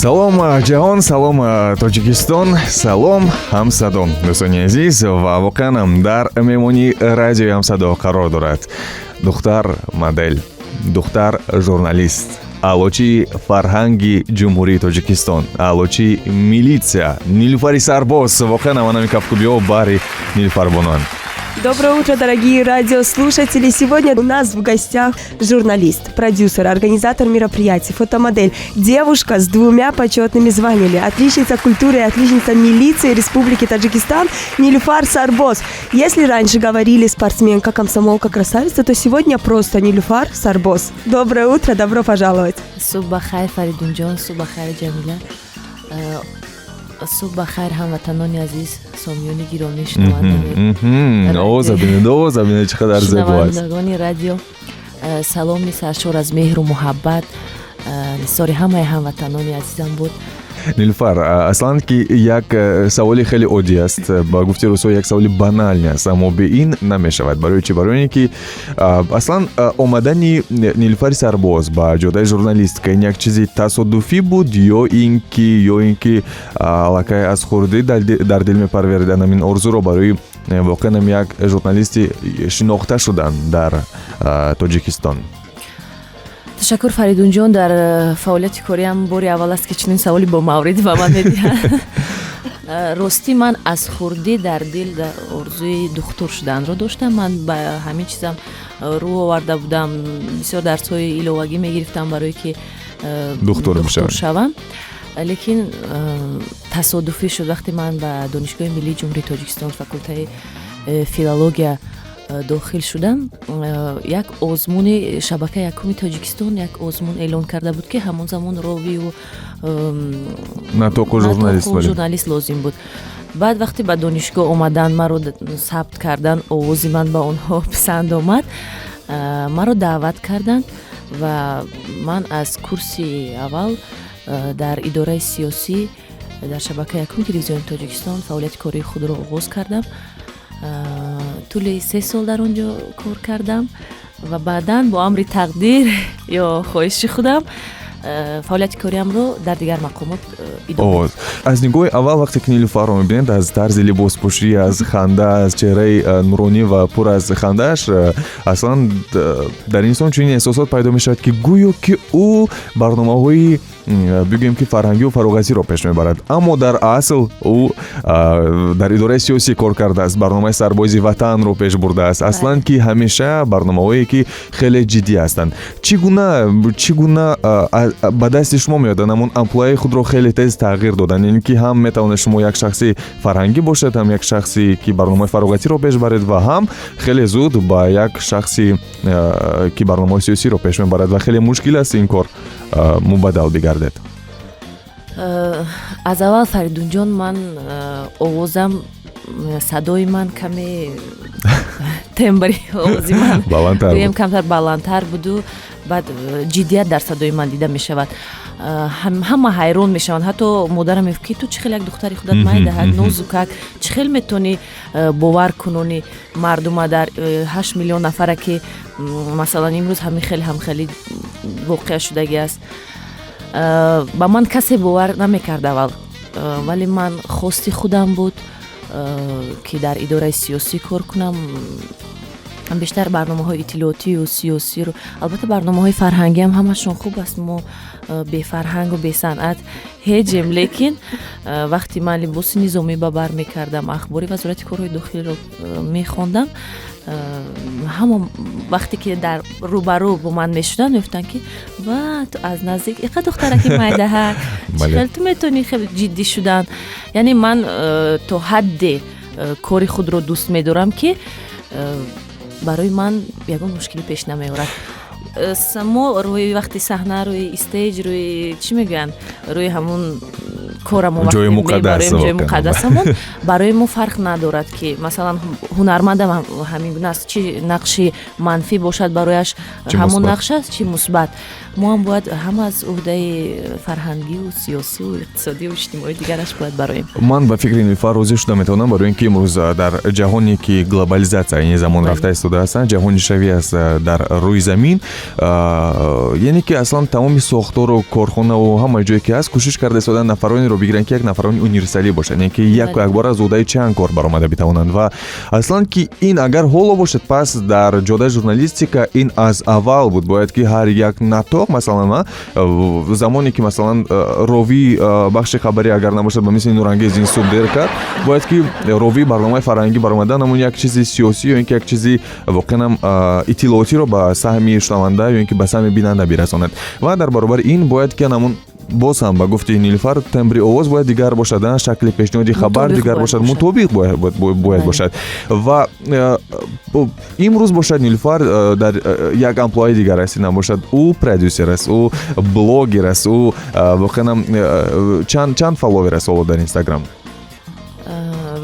салом ҷаҳон, салом тоҷикистон, салом ҳамсадо. дӯстони азиз ва воқеан дар меҳмонии радиои ҳамсадо қарор дорад духтар модель, духтар журналист, аълочии фарҳанги ҷумҳурии Тоҷикистон, аълочии милитсия Нилуфари Сарбоз. Воқеан ҳамаи кафкубиҳо баҳри Нилуфар бонанд. Доброе утро, дорогие радиослушатели! Сегодня у нас в гостях журналист, продюсер, организатор мероприятий, фотомодель, девушка с 2 почетными званиями, отличница культуры и отличница милиции Республики Таджикистан Нилуфар Сарбоз. Если раньше говорили спортсменка, комсомолка, красавица, то сегодня просто Нилуфар Сарбоз. Доброе утро, добро пожаловать! Суббахайр, Фаридунҷон, суббахайр, Ҷамила. Суббахайр, ҳамватанони азиз, сомиёни гиромӣ, шунавандагони чӣ қадар зебо аст. Шунавандагони радио, саломи саршор аз меҳру муҳаббат нисори ҳамаи ҳамватанони азизам буд. Нилуфар, аслан ки як саволи хеле оддӣ аст, ба гуфти рӯзҳо як саволи баналӣ аст, аммо бе ин намешавад. Барои чӣ? Барои ин ки аслан омадани Нилуфари Сарбоз ба ҷодаи журналистика ин як чизи тасодуфӣ буд ё ин ки аллакай аз хурдӣ дар дил мепарверидан ин орзуро барои воқеан як журналисти шинохта шудан дар Тоҷикистон? Ташаккур, Фаридунҷон. Дар фаъолияти кориам бори аввал аст ки чунин саволи бо маврид ба ман медиҳад. Ростӣ ман аз хурдӣ дар дил орзуи духтур шуданро доштам. Ман ба ҳамин чизам рӯ оварда будам, бисёр дарсҳои иловагӣ мегирифтам барое ки духтур шавам. Лекин тасодуфӣ шуд вақте ман ба Донишгоҳи Миллии Ҷумҳурии Тоҷикистон факултаи филология дохил шудам. Як озмуни шабакаи якуми Тоҷикистон як озмун эълон карда буд ки ҳамон замон ровию натоқу журналист лозим буд. баъд вақте ба донишгоҳ омадан, маро сабт кардан, овози ман ба онҳо писанд омад, маро даъват карданд ва ман аз курси аввал дар идораи сиёсӣ дар шабакаи якуми телевизиони Тоҷикистон фаъолияти кории худро оғоз кардам. тӯли 3 сол дар он ҷо кор кардам ва баъдан бо амри тақдир ё хоҳиши худам фаъолияти кориамро дар дигар мақомот идома. аз нигоҳи аввал вақте ки Нилуфарро мебинед, аз тарзи либоспӯшӣ, аз ханда, аз чеҳраи нуронӣ ва пур аз хандааш, аслан дар инсон чунин эҳсосот пайдо мешавад ки гӯё ки ӯ барномаҳои бигӯем ки фарҳангию фароғатиро пеш мебарад, аммо дар асл ӯ дар идораи сиёсӣ кор кардааст, барномаи Сарбози ватанро пеш бурдааст. Аслан ки ҳамеша барномаҳое ки хеле ҷиддӣ ҳастанд. Чӣ гуна ба дасти шумо меояд ҳамон амплуаи худро хеле тез тағйир додан, яъне ки ҳам метавонед шумо як шахси фарҳангӣ бошед, ҳам як шахси ки барномаи фароғатиро пеш баред ва ҳам хеле зуд ба як шахси ки барномаи сиёсиро пеш мебарад ва хеле мушкил аст ин кор мубаддал бигардед. аз аввал, Фаридунҷон, ман овозам, садои ман каме тембри овози ман гӯем камтар баландтар буду, баъд ҷиддият дар садои ман дида мешавад. ҳама ҳайрон мешаванд, ҳатто модарам мегӯяд ки ту чӣ хел як духтари худат майдаҳад нозукак, чӣ хел метавонӣ бовар кунони мардума дар 8 миллион нафара ки масалан имрӯз ҳамхели воқеа шудагӣ аст. ба ман касе бовар намекард аввал, вале ман хости худам буд ки дар идораи сиёсӣ кор кунам. бештар барномаҳои иттилоотию сиёсиро, албатта барномаҳои фарҳангиам ҳамашон хуб аст, мо бефарҳангу бесанъат ҳеҷем. лекин вақти ман либоси низомӣ ба бар мекардам, ахбори вазорати корҳои дохилиро мехондам, ҳама вақте ки дар рӯбарӯ бо ман мешуданд мефтанд ки ва ту аз наздик иқа духтараки майдаҳа чӣ хел ту метавонӣ хеле ҷиддӣ шудан. яъне ман то ҳадде кори худро дӯст медорам ки барои ман ягон мушкилӣ пеш намеорад. мо рӯи вақти саҳна, рӯи стейҷ, рӯи чӣ мегӯянд, рӯи ҳамун кораму ҷои муқаддасамон барои мо фарқ надорад ки масалан ҳунармандам ҳамин гуна аст, чӣ нақши манфӣ бошад барояш ҳамон нақш аст, чӣ мусбат. мо ҳам бояд ҳама аз уҳдаи фарҳангию сиёсию иқтисодию иҷтимоии дигараш бояд бароем. ман ба фикри Нилуфар розӣ шуда метавонам, барои ин ки имрӯз дар ҷаҳоне ки глобализатсия яъне замон рафта истодааст, ҷаҳонишавӣ аст дар рӯи замин, яъне ки аслан тамоми сохтору корхонаву ҳама ҷое ки ҳаст кӯшиш карда истодаанд нафаронеро бигиранд ки як нафарони универсалӣ бошанд, яъне ки якбора аз уҳдаи чанд кор баромада битавонанд. Ва аслан ки ин агар ҳоло бошад, пас дар ҷодаи журналистика ин аз аввал буд. Бояд ки ҳар як натоқ масалан замоне ки масалан ровии бахши хабарӣ агар набошад ба мисли Нурангез ин суд дер кард, бояд ки ровии барномаи фарҳангӣ баромада намун як чизи сиёсӣ ё ин ки як чизи воқеан иттилоотиро ба саҳми шунаванда ё ин ки ба саҳми бинанда бирасонад. Ва дар баробари ин бояд ки намун боз ҳам ба гуфти Нилуфар тембри овоз бояд дигар бошад, шакли пешниҳоди хабар дигар бошад, мутобиқ бояд бошад. Ва имрӯз бошад Нилуфар дар як амплуаи дигар аст, набошад ӯ продюсер аст, ӯ блогер аст, ӯ воқеан чанд фолловер аст ҳоло дар Инстаграм?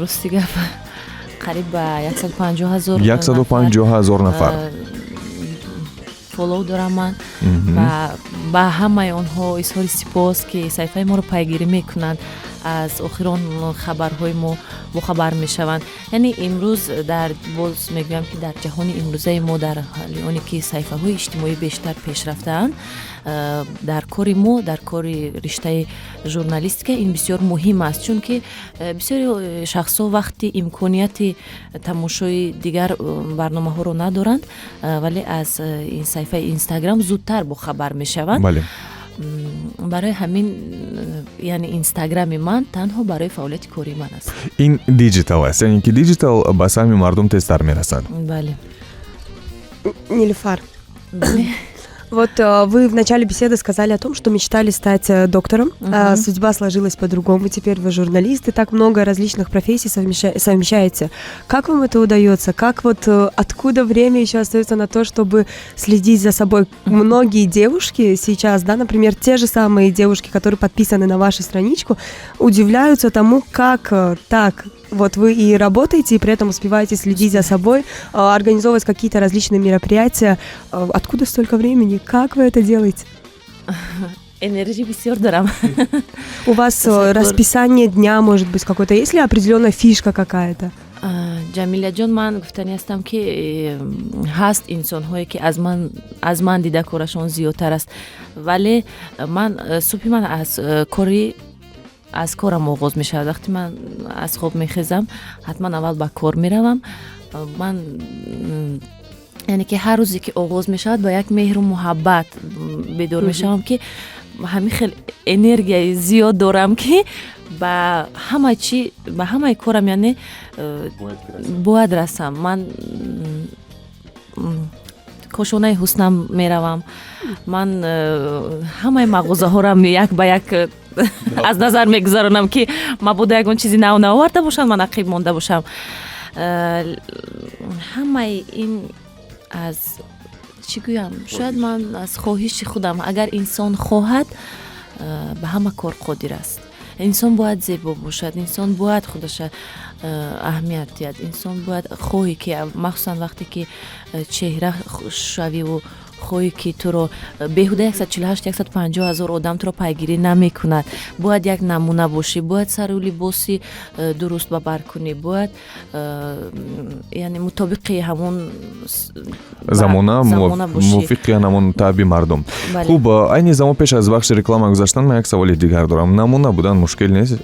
Рости гап қариб ба 150,000 нафар фоллоу дорам ман. ба ҳамаи онҳо изҳори сипос ки саҳифаи моро пайгирӣ мекунанд, аз охирон хабарҳои мо бохабар мешаванд. Яъне имрӯз боз мегӯям ки дар ҷаҳони имрӯзаи мо, дар ҳали оне ки саҳифаҳои иҷтимоӣ бештар пешрафтаанд, дар кори мо, дар кори риштаи журналистика ин бисёр муҳим аст, чунки бисёри шахсҳо вақти имконияти тамошои дигар барномаҳоро надоранд, вале аз ин саҳифаи Инстаграм зудтар бохабар мешаванд. барои ҳамин яъне Инстаграми ман танҳо барои фаъолияти кории ман аст. ин диджитал аст, яъне ки диджитал ба саҳми мардум тезтар мерасад. Бале. Нилуфар, вот вы в начале беседы сказали о том, что мечтали стать доктором, а судьба сложилась по-другому, теперь вы журналист, и так много различных профессий совмещаете. Как вам это удается? Как вот откуда время еще остается на то, чтобы следить за собой? Многие девушки сейчас, да, например, те же самые девушки, которые подписаны на вашу страничку, удивляются тому, как так. Вот вы и работаете, и при этом успеваете следить за собой, организовывать какие-то различные мероприятия. Откуда столько времени? Как вы это делаете? Энергии бисёр дорам. У вас расписание дня, может быть, какое-то? Есть ли определенная фишка какая-то? Ҷамиля ҷон, ман гуфтани ҳастам ки ҳаст инсонҳое ки аз ман дида корашон зиёдтар аст, вале ман субҳи ман аз корам оғоз мешавад. Вақти ман аз хоб мехезам, ҳатман аввал ба кор меравам. Ман яъне ки ҳар рӯзе ки оғоз мешавад ба як меҳру муҳаббат бедор мешавам ки ҳамин хел энергияи зиёд дорам ки ба ҳама чӣ, ба ҳамаи корам яъне бояд расам. Ман кошонаи ҳуснам меравам, ман ҳамаи мағозаҳорам як ба як аз назар мегузаронам ки мабода ягон чизи нав наоварда бошам, ман ақиб монда бошам. ҳамаи ин аз чӣ гӯям, шояд ман аз хоҳиши худам, агар инсон хоҳад ба ҳама кор қодир аст. инсон бояд зебо бошад, инсон бояд худаша аҳамият диҳад, инсон бояд хоҳе ки махсусан вақте ки чеҳра шавиву хоҳе ки туро беҳуда 148-150 ҳазор одам туро пайгирӣ намекунад, бояд як намуна бошӣ, бояд сару либоси дуруст ба бар кунӣ, бояд яъне мутобиқи ҳамон замона мувофиқи ҳамон таъби мардум. Хуб, айни замон пеш аз бахши реклама гузаштан ман як саволи дигар дорам. Намуна будан мушкил нест?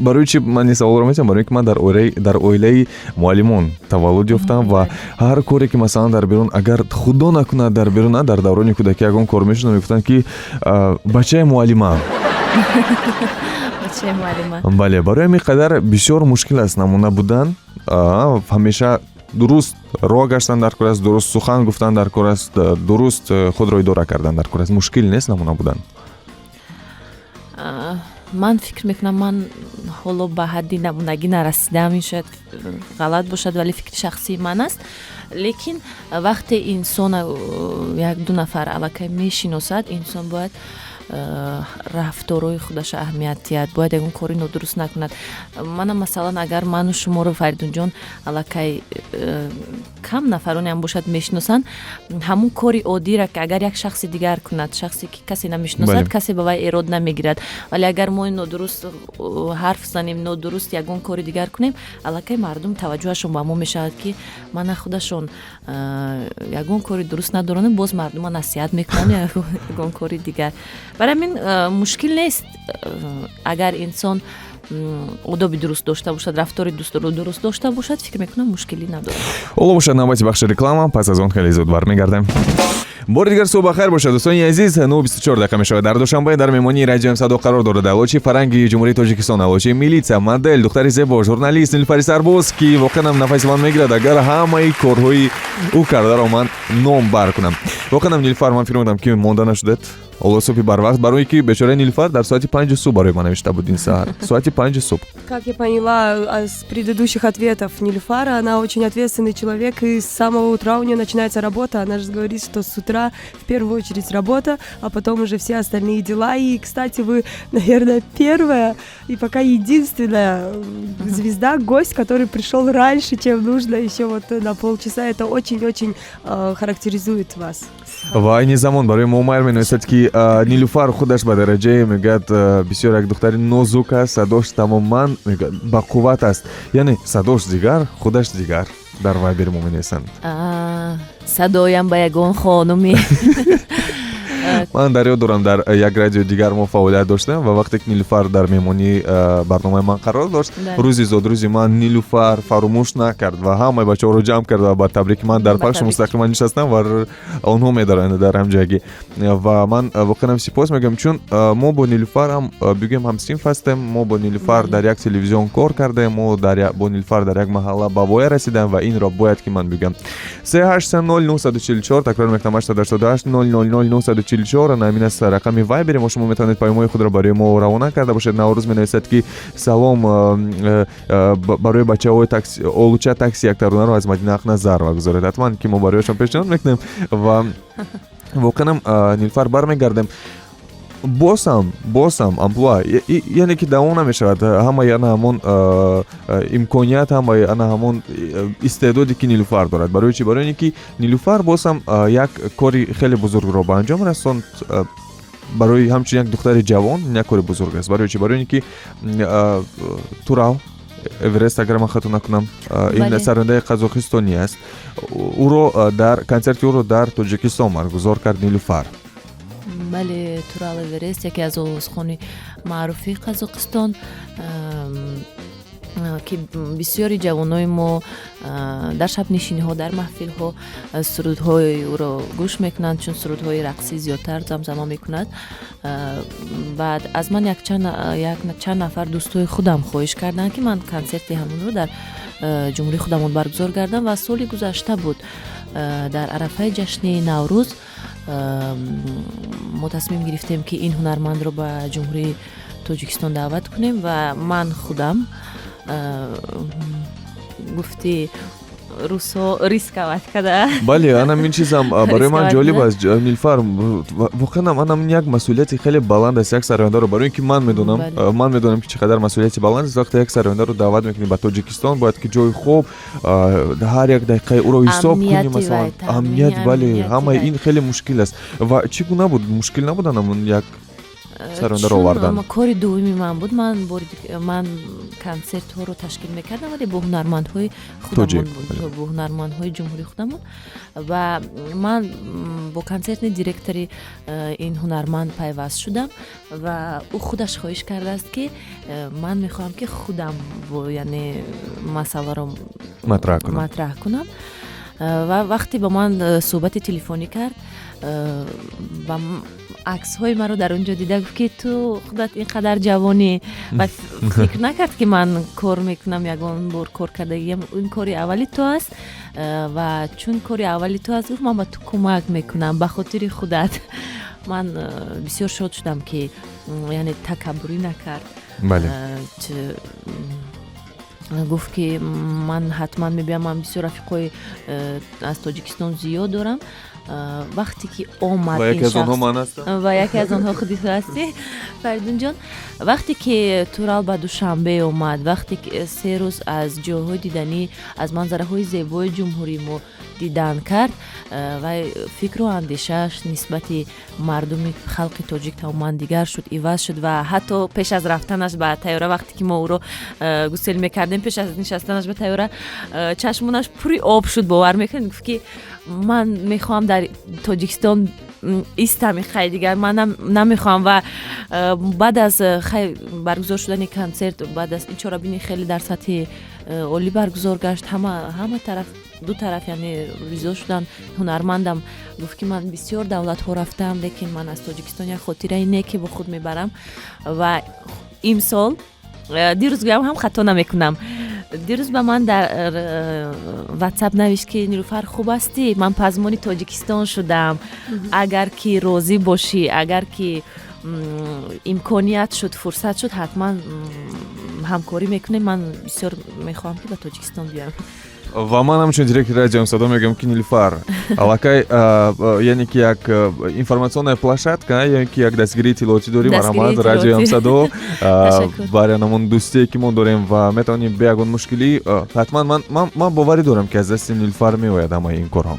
Барои чӣ ман ин саволро метавонам? Барои ки ман дар оилаи муаллимон таваллуд ёфтам ва ҳар коре ки масалан дар берун, агар худо накунад дар берун дар даврони кӯдакӣ ягон кор мешудам, мегуфтанд ки бачаи муаллима. Бачаи муаллима. Бале, барои ҳамин қадар бисёр мушкил аст намуна будан. Ҳамеша дуруст роҳ гаштан дар кор аст, дуруст сухан гуфтан дар кор аст, дуруст худро идора кардан дар кор аст. Мушкил нест намуна будан? Ман фикр мекунам, ман ҳоло ба ҳадди намунагӣ нарасидам. Ин шояд ғалат бошад, вале фикри шахсии ман аст. лекин вақте инсон як-ду нафар аллакай мешиносад, инсон бояд рафторои худаш аҳамият диҳад, бояд ягон кори нодуруст накунад. Мана масалан агар ману шуморо Фаридунҷон аллакай кам нафаронеам бошад мешиносанд, ҳамун кори оддиро ки агар як шахси дигар кунад, шахсе ки касе намешиносад, касе ба вай эрод намегирад, вале агар мо нодуруст ҳарф занем, нодуруст ягон кори дигар кунем, аллакай мардум таваҷҷӯҳашон ба мо мешавад ки мана худашон ягон кори дуруст надоронем, боз мардума насиҳат мекунанд ягон кори дигар. барои ҳамин мушкил нест агар инсон одоби дуруст дошта бошад, рафтори дуруст дошта бошад, фикр мекунам мушкилӣ надорад. ҳоло бошад навбати бахши реклама, пас аз он хеле зуд бармегардем. бори дигар субҳ бахайр бошад дӯстони азиз. 9:24 дақиқа мешавад. дар душанбе дар меҳмонии радиои Садо қарор дорад Алочи Фаранги ҷумҳурии Тоҷикистон, Алочи милитсия, модель, духтари зебо, журналист Нилуфари Сарбоз ки воқеан ҳам нафаси ман мегирад агар ҳамаи корҳои ӯ кардаро ман ном бар кунам. Воқеан ҳам Нилуфар, ман фикр мекунам ки монда нашудед ҳоло субҳи барвақт, барои ки бечораи Нилуфар дар соати 5 субҳ барои ман навишта буд ин саҳар. Соати 5 субҳ. Как я поняла с предыдущих ответов Нилуфара, она очень ответственный человек, и с самого утра у нее начинается работа. Она же говорит, что с утра в первую очередь работа, а потом уже все остальные дела. И, кстати, вы, наверное, первая и пока единственная звезда, гость, который пришел раньше, чем нужно, еще вот на полчаса. Это очень-очень характеризует вас. Ва айни замон барои мо майр менависад ки Нилуфар худаш ба дараҷае мегӯяд бисёр як духтари нозук аст, садош тамоман бақувват аст. Яъне садош дигар, худаш дигар. Дар вайбери мо менависанд. Садоям ба ягон хонуми. Ман дар ёд дорам дар як радиои дигар мо фаъолият доштем ва вақте ки Нилуфар дар меҳмонии барномаи ман қарор дошт, рӯзи зодрӯзи ман Нилуфар фаромӯш накард ва ҳамаи бачаҳоро ҷамъ кард ва ба табрики ман дар пахши мустақима нишастам ва онҳо медаранд дар ҳамҷоягӣ. Ва ман воқеан сипос мегӯям, чун мо бо Нилуфар ҳам бигӯем ҳамсинф ҳастем. Мо бо Нилуфар дар як телевизион кор кардем, мо бо Нилуфар дар як маҳалла ба воя расидем ва инро бояд ки ман бигӯям. 380944 такрор мекунам 888 000 944 намин аст рақами вайбери мо. Шумо метавонед паймои худро барои мо равона карда бошед. Наврӯз менависад ки салом барои бачаҳои такси Олуча такси яктарунаро аз Мадина Ақназар ва гузоред. ҳатман ки мо барояшон пешниҳод мекунем ва воқеан Нилуфар бармегардем. босам амплуа, яъне ки давом намешавад. ҳамаи ана ҳамон имконият, ҳамаи ана ҳамон истеъдоде ки Нилуфар дорад. Барои чӣ? Барои ин ки Нилуфар босам як кори хеле бузургро ба анҷом расонд. Барои ҳамчун як духтари ҷавон як кори бузург аст. Барои чӣ? Барои ин ки Турал Эверест, агар ман хато накунам, ин сарондаи Қазоқистонӣ аст. Ӯро дар консерти ӯро дар Тоҷикистон баргузор кард Нилуфар. бале, Турал Эверест яке аз овозхони маъруфи Қазоқистон ки бисёри ҷавонои мо дар шабнишиниҳо, дар маҳфилҳо сурудҳои ӯро гӯш мекунанд, чун сурудҳои рақсӣ зиёдтар замзама мекунад. баъд аз ман чанд нафар дӯстои худам хоҳиш карданд ки ман консерти ҳамонро дар ҷумҳурии худамон баргузор гардам ва соли гузашта буд дар арафаи ҷашни Наврӯз мо тасмим гирифтем ки ин ҳунармандро ба ҷумҳурии Тоҷикистон даъват кунем ва ман худам гуфти русо рисковать када. Бале, анам ин чизам барои ман ҷолиб аст Нилуфар. Воқеан анам як масъулияти хеле баланд аст як сарояндаро, барои ин ки ман медонам ки чӣ қадар масъулияти баланд аст. Вақте як сарояндаро даъват мекунӣ ба Тоҷикистон, бояд ки ҷои хуб, ҳар як дақиқаи ӯро ҳисоб кунӣ, масалан амният. Бале, ҳамаи ин хеле мушкил аст. Ва чӣ гуна буд? Мушкил набуд анамон як сарояндаро овардан? Кори дуввуми ман буд. Ман консертҳоро ташкил мекардам, вале бо ҳунармандҳои худамон буд, бо ҳунармандҳои ҷумҳурии худамон. ва ман бо консертни директори ин ҳунарманд пайваст шудам ва ӯ худаш хоҳиш кардааст ки ман мехоҳам ки худам яъне масъаларо матраҳ кунам. ва вақте ба ман суҳбати телефонӣ кард, ба аксҳои маро дар он ҷо дида гуфт ки ту худат ин қадар ҷавонӣ. ва фикр накард ки ман кор мекунам, ягон бор кор кардагиам ин кори аввали ту аст ва чун кори аввали ту аст гуфт ман ба ту кӯмак мекунам ба хотири худат. ман бисёр шод шудам ки яъне такаббурӣ накард. Бале. гуфт ки ман ҳатман мебиям, ман бисёр рафиқои аз тоҷикистон зиёд дорам. вақте ки омад ва яке аз онҳо ман ҳастам ва яке аз онҳо худи ту ҳастӣ фаридунҷон, вақте ки турал ба душанбе омад, вақте ки 3 рӯз аз ҷойҳои диданӣ, аз манзараҳои зебои ҷумҳурӣ мо дидан кард, вай фикру андешааш нисбати мардуми халқи тоҷик тамоман дигар шуд, иваз шуд ва ҳатто пеш аз рафтанаш ба тайёра, вақте ки мо ӯро гусел мекардем, пеш аз нишастанаш ба тайёра чашмонаш пури об шуд. Бовар мекунед, гуфт ки ман мехоҳам дар тоҷикистон истами хай дигар ман намехоҳам. Ва баъд аз хай баргузор шудани концерт, баъд аз ин чорабини хеле дар сатҳи олӣ баргузор гашт, ҳама тараф ду тараф яъне ризо шудан. ҳунармандам гуфт ки ман бисёр давлатҳо рафтам, лекин ман аз тоҷикистон як хотираи неке бо худ мебарам ва имсол дирӯз гӯям ҳам хато намекунам. дирӯз ба ман дар ватсап навишт ки Нилуфар хуб ҳастӣ, ман пазмони Тоҷикистон шудам, агар ки розӣ бошӣ, агар ки имконият шуд, фурсат шуд, ҳатман ҳамкорӣ мекунем. Ман бисёр мехоҳам ки ба Тоҷикистон биям. ва ман ҳамчун директори радиоам садо мегӯям ки Нилуфар аллакай яъне ки як информационная площадка, яъне ки як дастгирии иттилооти дорим. Марамат радиоам садо барянамон дӯстие ки мо дорем ва метавонем бе ягон мушкилӣ ҳатман ман боварӣ дорам ки аз дасти Нилуфар меояд ҳамаи ин корҳо.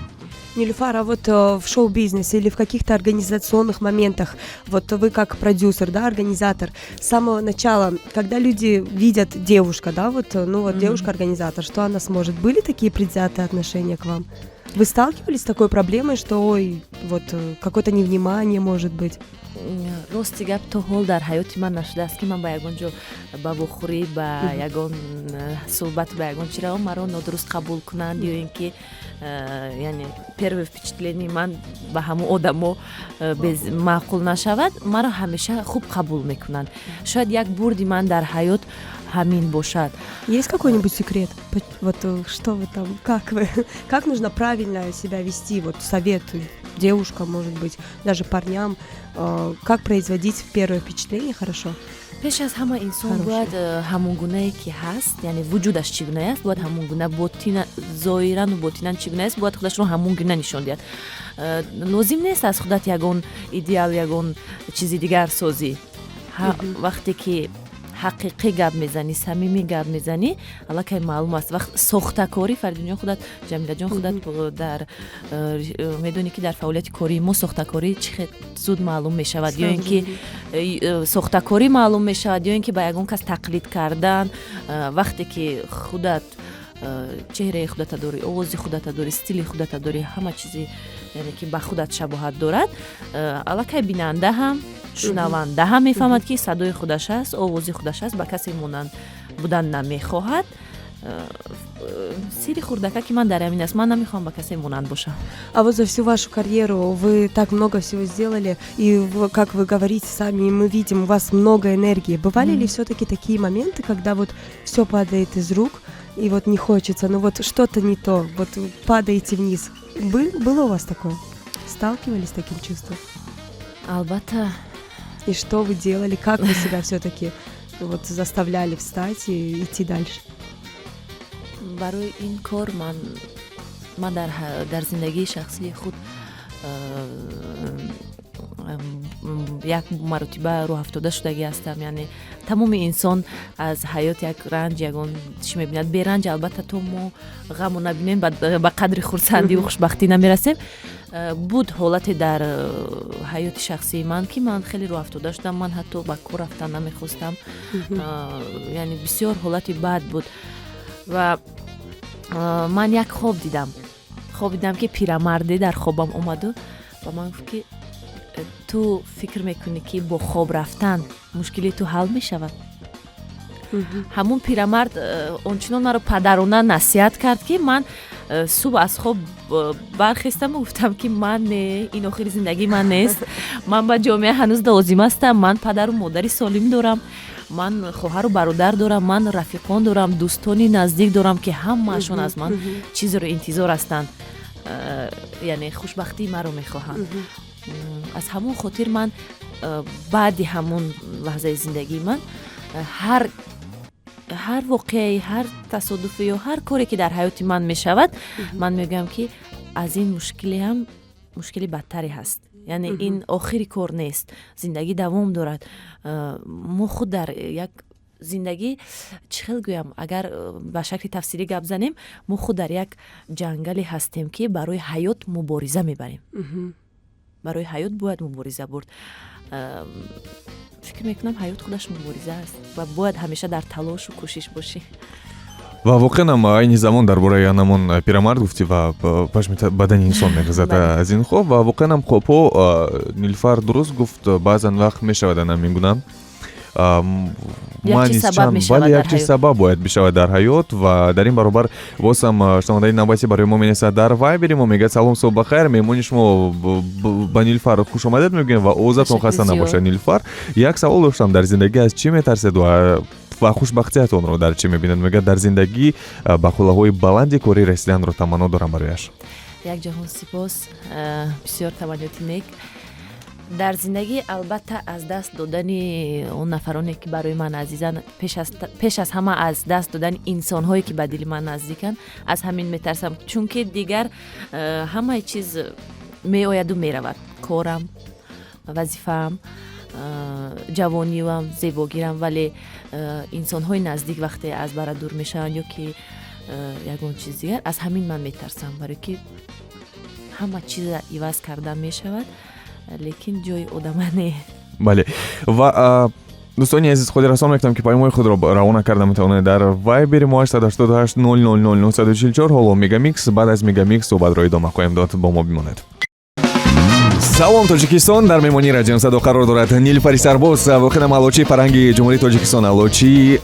Нилуфар, а вот в шоу-бизнесе или в каких-то организационных моментах, вот вы как продюсер, да, организатор, с самого начала, когда люди видят девушка, да, вот, ну вот девушка-организатор, что она сможет? Были такие предвзятые отношения к вам? Вы сталкивались с такой проблемой, что, ой, вот какое-то невнимание может быть? рости гап то ҳол дар ҳаёти ман нашудааст ки ман ба ягон ҷо ба вохӯрӣ, ба ягон суҳбат, ба ягон чиро маро нодуруст қабул кунанд, ё ин ки яъне первое впечатление ман ба ҳамон одамо маъқул нашавад, маро ҳамеша хуб қабул мекунанд. Шояд як бурди ман дар ҳаёт ҳамин бошад. Есть какой-нибудь секрет? Вот что вы там, как нужно правильно себя вести? Вот совет девушкам, может быть, даже парням, как производить первое впечатление хорошо? пеш аз ҳама инсон бояд ҳамон гунае ки ҳаст, яъне вуҷудаш чӣ гуна аст, бояд ҳамон гуна, зоҳирану ботинан чӣ гуна аст, бояд худашро ҳамон гуна нишон диҳад. лозим нест аз худат ягон идеал, ягон чизи дигар созӣ. вақте ки ҳақиқӣ гап мезанӣ, самимӣ гап мезанӣ, аллакай маълум аст. вақт сохтакорӣ, Фаридунҷон худат, Ҷамилаҷон худат дар медонӣ ки дар фаъолияти кории мо сохтакорӣ чӣ хел зуд маълум мешавад, ё ин ки сохтакорӣ маълум мешавад, ё ин ки ба ягон кас тақлид кардан. вақте ки худат чеҳраи худата дорӣ, овози худата дорӣ, стили худата дорӣ, ҳама чизи яъне ки ба худат шабоҳат дорад, аллакай бинанда ҳам шунаванда ҳам мефаҳмад ки садои худаш аст, овози худаш аст, ба касе монанд будан намехоҳад. сири хурдака ки ман дар ҳамин аст, ман намехоҳам ба касе монанд бошам. А вот за всю вашу карьеру вы так много всего сделали, и как вы говорите сами, мы видим, у вас много энергии. Бывали ли все-таки такие моменты, когда вот все падает из рук, и вот не хочется, ну вот что-то не то, вот падаете вниз? Было у вас такое? Сталкивались с таким чувством? Албатта. И что вы делали? Как вы себя все-таки вот заставляли встать и идти дальше? барои ин кор ман дар зиндагии шахсии худ як маротиба роҳафтода шудагӣ ҳастам. Яъне тамоми инсон аз ҳаёт як ранҷ, ягон чӣ мебинад. Беранҷ албатта то мо ғаму набинем ба қадри хурсандиву хушбахтӣ намерасем. буд ҳолате дар ҳаёти шахсии ман ки ман хеле роҳафтода шудам, ман ҳатто ба кор рафтан намехостам. яъне бисёр ҳолати бад буд ва ман як хоб дидам ки пирамарде дар хобам омаду ва ман гуфт ки ту фикр мекунӣ ки бо хоб рафтан мушкили ту ҳал мешавад? ҳамун пирамард ончунон маро падарона насиҳат кард ки ман субҳ аз хоб бархестам و гуфтам ки ман не, ин охири зиндагии ман нест. ман ба ҷомеа ҳанӯз лозим ҳастам. ман падару модари солим дорам, ман хоҳару бародар дорам, ман рафиқон дорам, дӯстони наздик дорам ки ҳамаашон аз ман чизеро интизор ҳастанд, яъне хушбахтии маро мехоҳанд. аз ҳамон хотир ман баъди ҳамон лаҳзаи зиндагии ман ҳар ҳар воқеаи ҳар тасодуфи ё ҳар коре ки дар ҳаёти ман мешавад ман мегӯям ки аз ин мушкиле ҳам мушкили бадтаре ҳаст. яъне ин охири кор нест, зиндагӣ давом дорад. мо худ дар як зиндагӣ чӣ хел гӯям, агар ба шакли тафсилӣ гап занем, мо худ дар як ҷангале ҳастем ки барои ҳаёт мубориза мебарем. барои ҳаёт бояд мубориза бурд. фикр мекунам ҳаёт худаш мубориза аст ва бояд ҳамеша дар талошу кӯшиш бошӣ. ва воқеан айни замон дар бораи анамон пирамард гуфтӣ ва пашми бадани инсон меғизад аз ин хоб ва воқеан хопо Нилуфар дуруст гуфт, баъзан вақт мешавад анамин гуна як чиз сабаб бояд бишавад дар ҳаёт ва дар ин баробар бозам шунавандаи навбати барои мо менесад дар вайбери мо мегӯяд салом субҳ бахайр, меҳмони шумо ба Нилуфар хушомадед мегӯем ва овозатон хаста набошад. Нилуфар, як савол доштам, дар зиндагӣ аз чӣ метарсед ва хушбахтиятонро дар чӣ мебинед? Мегӯяд дар зиндагӣ ба қуллаҳои баланди корӣ расиданро таманно дорам барояш. Якҷаҳон сипос, бисёр таманниёти нек. дар зиндагӣ албатта аз даст додани он нафароне ки барои ман азизан, пеш аз ҳама аз даст додани инсонҳое ки ба дили ман наздиканд, аз ҳамин метарсам, чунки дигар ҳамаи чиз меояду меравад. корам, вазифаам, ҷавониам, зебогирам, вале инсонҳои наздик вақте аз бара дур мешаванд ё ки ягон чиз дигар, аз ҳамин ман метарсам, барои ки ҳама чиза иваз кардан мешавад, лекин ҷои одама не. бале, ва дӯстони азиз, худи расон мекунам ки паймои худро равона карда метавонед дар вайбери мо 888 000 944. ҳоло Мегамикс, баъд аз Мегамикс суҳбатро идома хоҳем дод, бо мо бимонед. Салом Тоҷикистон, дар меҳмонии Радиои Садо қарор дорад Нилуфари Сарбоз, воқеан алочи парранги Ҷумҳурии Тоҷикистон,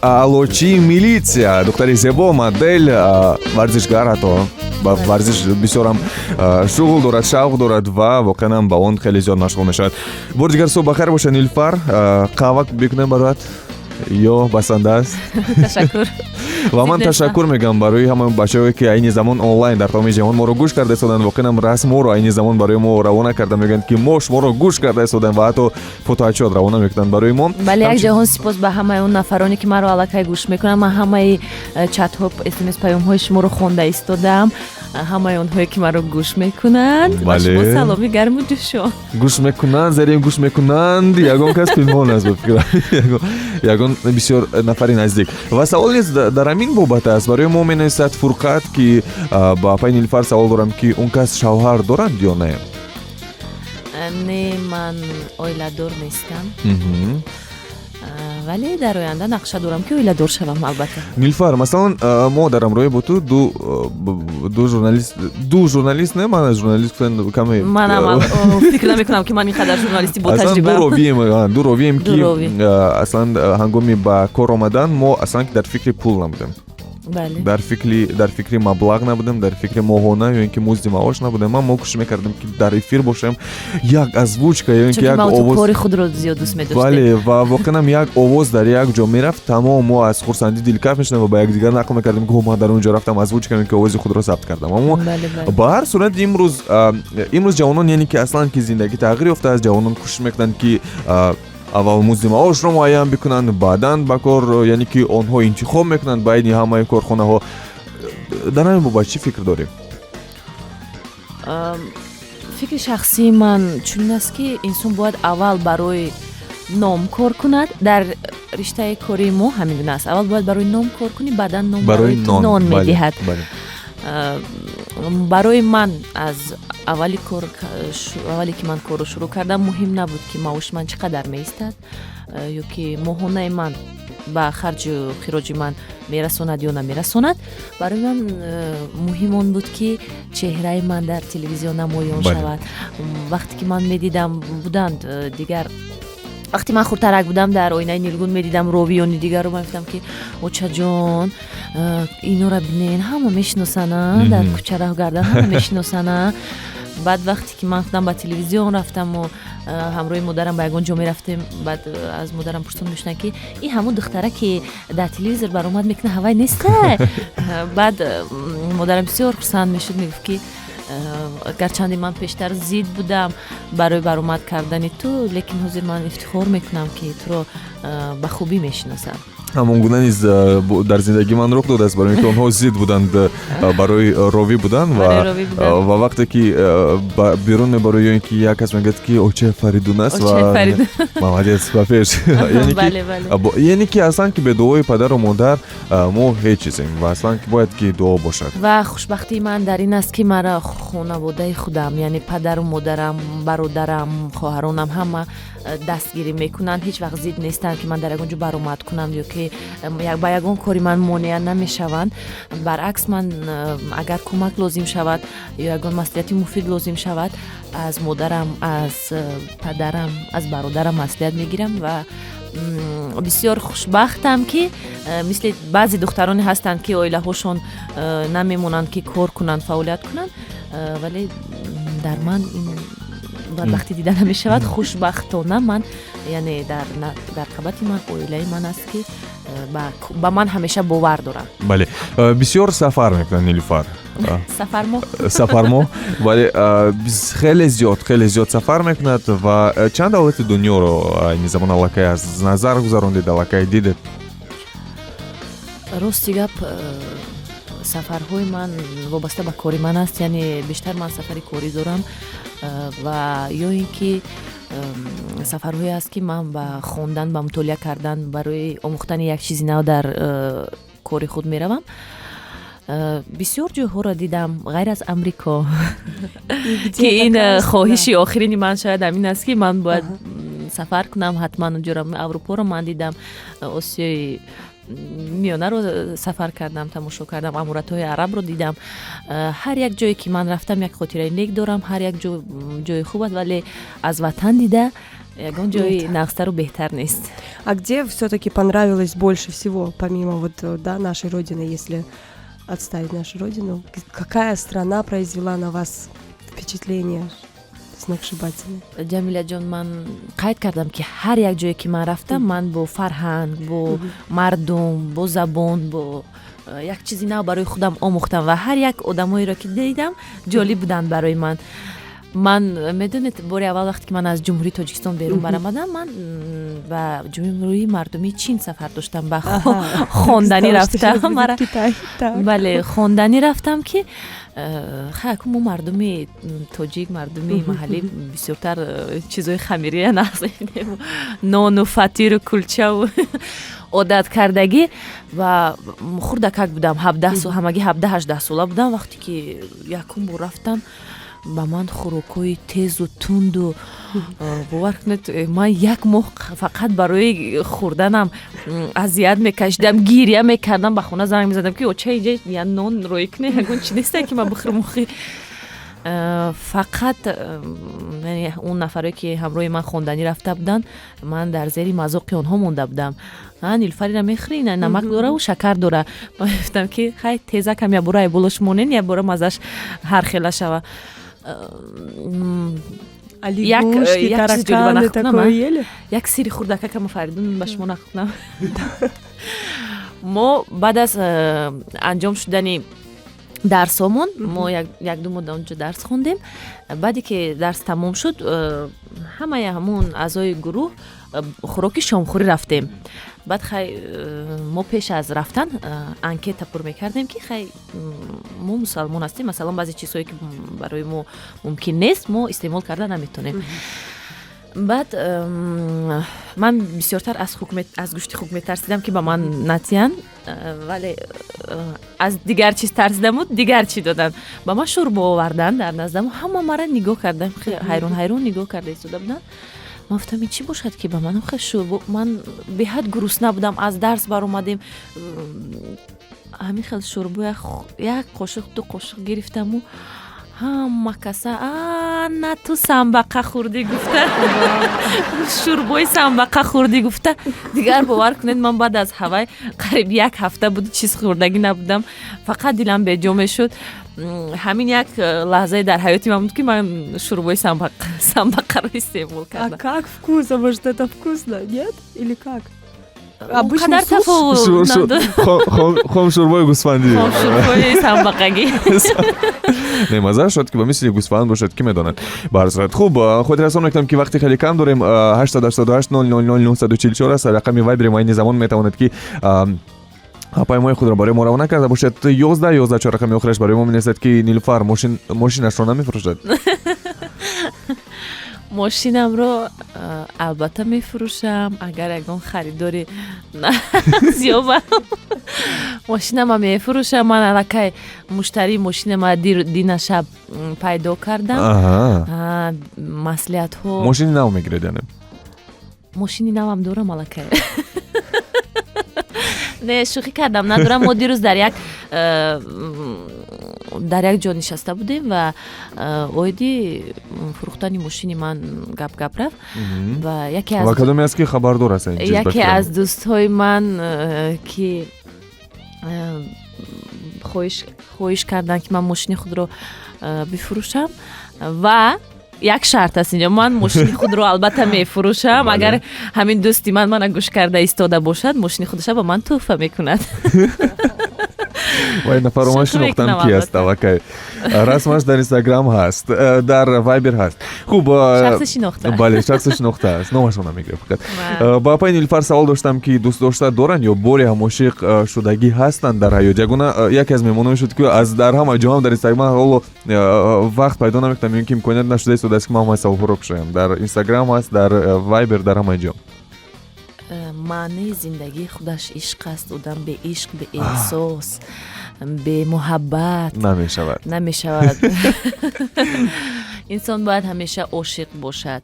алочи милитсия, духтари зебо, модел, варзишгар, ҳатто ба варзиш бисёрам шуғл дорад, шавқ дорад ва воқеан ба он хеле зиёд машғул мешавад. Бор дигар субҳ бахайр боша Нилуфар, қаҳва бикунем барояд ё басанда аст? Ташаккур. ва ман ташаккур мегӯям барои ҳама бачаҳое ки айни замон онлайн дар тамоми ҷаҳон моро гӯш карда истоданд. Воқеан расморо айни замон барои мо равона карда мегӯянд ки мо шуморо гӯш карда истодем ва ҳатто фотоотчёт равона мекунанд барои мо. Бале, якҷаҳон сипос ба ҳамаи он нафароне ки маро аллакай гӯш мекунанд. Ман ҳамаи чатҳо, смс паёмҳои шуморо хонда истодам. ҳамаи онҳое ки маро гӯш мекунанд, ба шумо саломи гарму ҷӯшон. Гӯш мекунанд, зерин гӯш мекунанд, ягон кас пинҳон аст бификрам. ягон бисёр нафари наздик. Ва савол низ дар ҳамин бобат аст. Барои мо менависад Фурқат ки ба пай Нилуфар савол дорам ки он кас шавҳар дорад ё не? Не, ман оиладор нестам. вале дар оянда нақша дорам ки оиладор шавам албатта. Нилуфар, масалан мо дар ҳамроҳи бо ту ду журналист не, ман журналист каме манам фикр намекунам ки ман ин қадар журналисти бо таҷрибаам. ду ровием ки аслан ҳангоми ба кор омадан мо аслан дар фикри пул набудем. дар фикри маблағ набудем, дар фикри моҳона ё ин ки музди маош набудем. Ман мо кӯшиш мекардем ки дар эфир бошем, як озвучка ё ин ки як овоз, кори худро зиёд дӯст медоштем. бале, ва воқеан як овоз дар як ҷо мерафт, тамом мо аз хурсандӣ дилкаф мешудем ва ба якдигар нақл мекардем ки ман дар он ҷо рафтам озвучка ё ин ки овози худро забт кардам. Аммо ба ҳар сурат имрӯз ҷавонон, яъне ки аслан ки зиндагӣ тағйир ёфтааст, ҷавонон кӯшиш мекунанд ки аввал музди маошро муайян бикунанд, баъдан ба кор, яъне ки онҳо интихоб мекунанд байни ҳамаи корхонаҳо. дар ҳамин бобат чӣ фикр дорӣ? фикри шахсии ман чунин аст ки инсон бояд аввал барои ном кор кунад. Дар риштаи кории мо ҳамин гуна аст. Аввал бояд барои ном кор кунӣ, баъдан ном барои нон медиҳад. барои ман аз аввали ки ман корро шурӯъ кардам, муҳим набуд ки маоши ман чӣ қадар меистад ё ки моҳонаи ман ба харҷу хироҷи ман мерасонад ё намерасонад. Барои ман муҳим он буд ки чеҳраи ман дар телевизион намоён шавад. Вақте ки ман медидам буданд дигар, вақти ман хурдтарак будам, дар оинаи нилгун медидам ровиёни дигарро, ман гуфтам ки очаҷон, инора бинен, ҳама мешиносана, дар кӯча раҳ кардан ҳама мешиносана. баъд вақте ки ман худам ба телевизион рафтаму ҳамроҳи модарам ба ягон ҷо мерафтем, баъд аз модарам пурсидам мешудам ки ин ҳамун духтара ки дар телевизор баромад мекуна ҳавай неста? баъд модарам бисёр хурсанд мешуд, мегуфт ки гарчанде ман пештар зид будам барои баромад кардани ту, лекин ҳозир ман ифтихор мекунам ки туро ба хубӣ мешиносам. ҳамон гуна низ дар зиндагии ман рух додааст, барои ин ки онҳо зид буданд барои ровӣ буданд ва вақте ки берун мебарӯ ё ин ки як кас мегӯяд ки очаи Фаридун аст ва молодец ба пеш, яъне ки аслан ки бе дуои падару модар мо ҳеҷ чизем ва аслан ки бояд ки дуо бошад. ва хушбахтии ман дар ин аст ки мара хонаводаи худам, яъне падару модарам, бародарам, хоҳаронам ҳама дастгирӣ мекунанд, ҳеҷ вақт зид нестанд ки ман дар ягон ҷо баромад кунам ё ки ба ягон кори ман монеа намешаванд. баръакс ман агар кӯмак лозим шавад ё ягон маслиҳати муфид лозим шавад, аз модарам, аз падарам, аз бародарам маслиҳат мегирам ва бисёр хушбахтам ки мисли баъзе духтароне ҳастанд ки оилаҳошон намемонанд ки кор кунанд, фаъолият кунанд, вале дар ман бадбахтӣ дида намешавад. хушбахтона ман яъне дар қабати ман оилаи ман аст ки ба ман ҳамеша бовар доранд. бале, бисёр сафар мекунад Нилуфар. сафармо вале хеле зиёд сафар мекунад ва чанд давлати дунёро айни замон аллакай аз назар гузарондед, аллакай дидед? рости гап сафарҳои ман вобаста ба кори ман аст, яъне бештар ман сафари корӣ дорам ва ё ин ки сафарҳое аст ки ман ба хондан, ба мутолиа кардан, барои омӯхтани як чизи нав дар кори худ меравам. бисёр ҷойҳоро дидам ғайр аз Амрико ки ин хоҳиши охирини ман шояд ҳамин аст ки ман бояд сафар кунам. ҳатман уҷора аврупоро ман дидам, осиёи миёнаро сафар кардам, тамошо кардам, аморатҳои арабро дидам. ҳар як ҷое ки ман рафтам як хотираи нек дорам, ҳар як ҷои хуб аст, вале аз ватан дида ягон ҷои нағзтару беҳтар нест. А где все-таки понравилось больше всего, помимо нашей родины, если отставить нашу родину? Какая страна произвела на вас впечатление сногсшибательное? Ҷамила ҷон, ман қайд кардам ки ҳар як ҷое ки ман рафтам, ман бо фарҳанг, бо мардум, бо забон, бо як чизи нав барои худам омӯхтам ва ҳар як одамоеро ки дидам ҷолиб буданд барои ман. ман медонед, бори аввал вақте ки ман аз ҷумҳурии Тоҷикистон берун баромадам, ман ба ҷумҳурии мардумии Чин сафар доштам, ба хонданӣ рафтам. бале, хонданӣ рафтам ки мо мардуми тоҷик, мардуми маҳаллӣ бисёртар чизои хамирия нағзидем, нону фатиру кулчаву одат кардагӣ ва хурдакак будам, 17 сол, ҳамагӣ 17-18 сола будам. вақте ки якум бор рафтам, ба ман хӯрокҳои тезу тунду бовар кунед, ман як моҳ фақат барои хӯрданам азият мекашидам, гирья мекардам, ба хона занг мезадам ки оча инҷа я нон рӯй кунед, ягон чи несте ки ман бихӯрам. фақат он нафаре ки ҳамроҳи ман хонданӣ рафта буданд, ман дар зери мазоқи онҳо монда будам. Нилуфарина мехӯрӣ, намак дораву шакар дора. ман гуфтам ки хай тезакам я бора айболош монен, я бора мазаш ҳархела шава. Лягушки, тараканы такое ели? Як сири хурдакакам Фаридун ба шумо нагуфтам. мо баъд аз анҷом шудани дарсомон, мо як-ду мудда онҷо дарс хондем. баъде ки дарс тамом шуд, ҳамаи ҳамон аъзои гурӯҳ хӯроки шомхӯрӣ рафтем. баъд хай мо пеш аз рафтан анкета пур мекардем ки хай мо мусалмон ҳастем, масалан баъзе чизҳое ки барои мо мумкин нест, мо истеъмол карда наметавонем. баъд ман бисёртар аз гӯшти хук метарсидам ки ба ман натиҳанд, вале аз дигар чиз тарсидаму дигар чӣ доданд. ба ман шӯрбо оварданд дар наздаму, ҳама мара нигоҳ кардам, ҳайрон нигоҳ карда истода буданд. ман гуфтам ин чӣ бошад ки ба ман шӯрбо, ман беҳад гурусна будам, аз дарс баромадем, ҳамин хел шӯрбо як қошиқ ду қошиқ гирифтаму ҳама каса на ту самбақа хӯрдӣ гуфта, шӯрбои самбақа хӯрдӣ гуфта. дигар бовар кунед, ман баъд аз ҳавай қариб як ҳафта буд чиз хӯрдагӣ набудам, фақат дилам беҷо мешуд. ҳамин як лаҳзае дар ҳаёти ман буд ки ман шӯрбои самбақаро истеъмол кардам. А как вкус? А может это вкусно? Нет? Или как? обычный суп? خام شوربای گوسفندی شوربای سنبقگی نه مزه شد که با مثل گوسفند باشد کی میداند. بر صورت خوب خود رسون میکنم که وقتی خیلی کم داریم 888 000 944 است رقم وایبر ما این زمان میتواند که پیام‌های خود را برای ما روانه کرده باشد. 11 4 رقم آخرش برای ما می‌نویسد که نیلوفر ماشینش را نمی‌فروشد. ماشینم رو البته میفروشم اگر یکون خریداری زیابم ماشینم هم میفروشم. من الکی مشتری ماشین ما دین شب پیدا کردم. مسئولیت ها ماشینی نو میگیرید یعنی؟ ماشینی نو هم دارم الکی نه شوخی کردم ندارم. ما دیروز در یک جا نشسته بودیم و اویدی فروختن ماشینی من گپ رفت و یکی از کدومی است که خبردار است این چیز یکی از دوستای من که خواهش کردن که من ماشین خود رو بفروشم و یک شرط است اینجا من ماشین خود رو البته میفروشم اگر همین دوستی من گوش کرده ایستاده باشد ماشین خودش با من تحفه میکند. وای نفرمایش نقطم کی است اوکی رسمش در اینستاگرام هست در وایبر هست. خوب شخصش نقطه بله شخصش نقطه است نامش نمیگه فقط. با پای نیلوفر سوال داشتم که دوست داشته دارن یا بوری هم عاشق شدگی هستند در حیات. یکی از مهمانان شد که از در همه جا هم در اینستاگرام وقت پیدا نمیکنم این که امکانیت نشده است که ما سوال رو بشیم. در اینستاگرام هست در وایبر در همه جا. معنی زندگی خودش عشق است. آدم به عشق به احساس به محبت نمی شود. انسان باید همیشه عاشق باشد.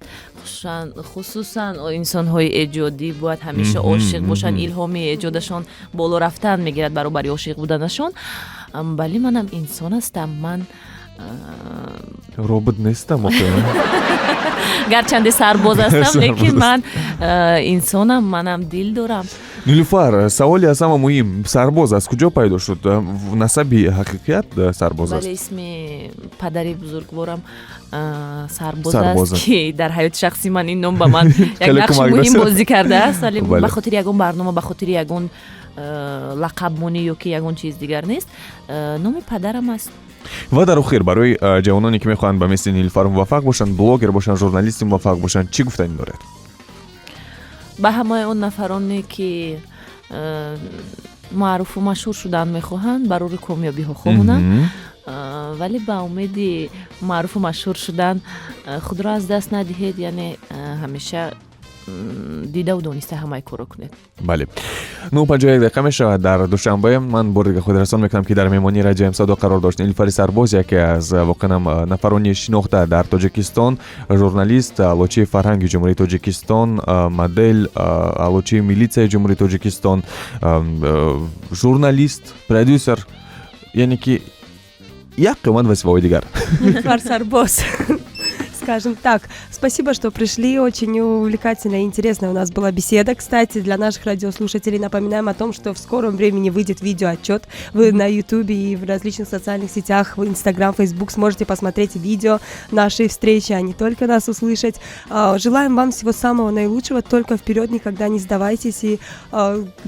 خصوصا انسان های ایجادی باید همیشه عاشق باشند. الهام ایجادشان بالا رفتن میگیرد برابر عاشق بودنشان. ولی منم انسان هستم. من رابط نیستم گرچند سرباز هستم لیکن من انسانم. منم دل دارم. نیلوفر سوالی از همه مهم سرباز از کجا پیدا شد؟ نسبی حقیقت سرباز است؟ بله اسم پدری بزرگوارم سرباز است که در حیات شخصی من این نام به من یک نقش مهم بازی کرده است. ولی به خاطر یگون برنامه به خاطر یگون لقب مونی یا که یگون چیز دیگر نیست نام پدرم است. و در آخر برای جوانانی که میخوان به مثل نیلوفر موفق باشن بلاگر باشن ژورنالیست موفق باشن چی گفتنی دارید؟ به همه اون نفرانی که معروف و مشهور شدن میخواهند برای کامیابی ها خواهند ولی با امید معروف و مشهور شدن خود را از دست ندهید. یعنی همیشه دیده و دانسته همه کارو کنید. بله 9:51 دقیقه میشه در دوشنبه. من بار دیگه خود رسان میکنم که در مهمانی رادیو امصدا قرار داشت نیلوفر سرباز یکی از واقعا نفرانی شناخته در تاجیکستان، ژورنالیست، علوچی فرهنگ جمهوری تاجیکستان، مدل، علوچی میلیسیای جمهوری تاجیکستان، ژورنالیست، продюсер. یعنی که یک قیمت وظیفه دیگر نیلوфар Сарбоз. Скажем так, спасибо, что пришли. Очень увлекательная и интересная у нас была беседа. Кстати, для наших радиослушателей напоминаем о том, что в скором времени выйдет видеоотчет. Вы на YouTube и в различных социальных сетях, в Instagram, Facebook сможете посмотреть видео нашей встречи, а не только нас услышать. Желаем вам всего самого наилучшего. Только вперед, никогда не сдавайтесь. И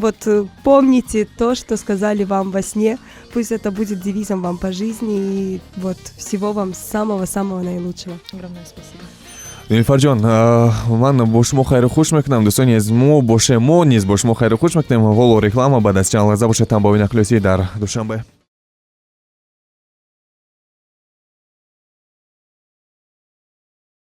вот помните то, что сказали вам во сне. Пусть это будет девизом вам по жизни. И вот всего вам самого-самого наилучшего. Огромное спасибо. نیلوفر جان من با شما خیر و خوش میکنم. دوستانی از ما نیز با شما خیر و خوش میکنم. حالا реклама بعد از چند لحظه باشه تنباهی نخلاصی در دوشنبه.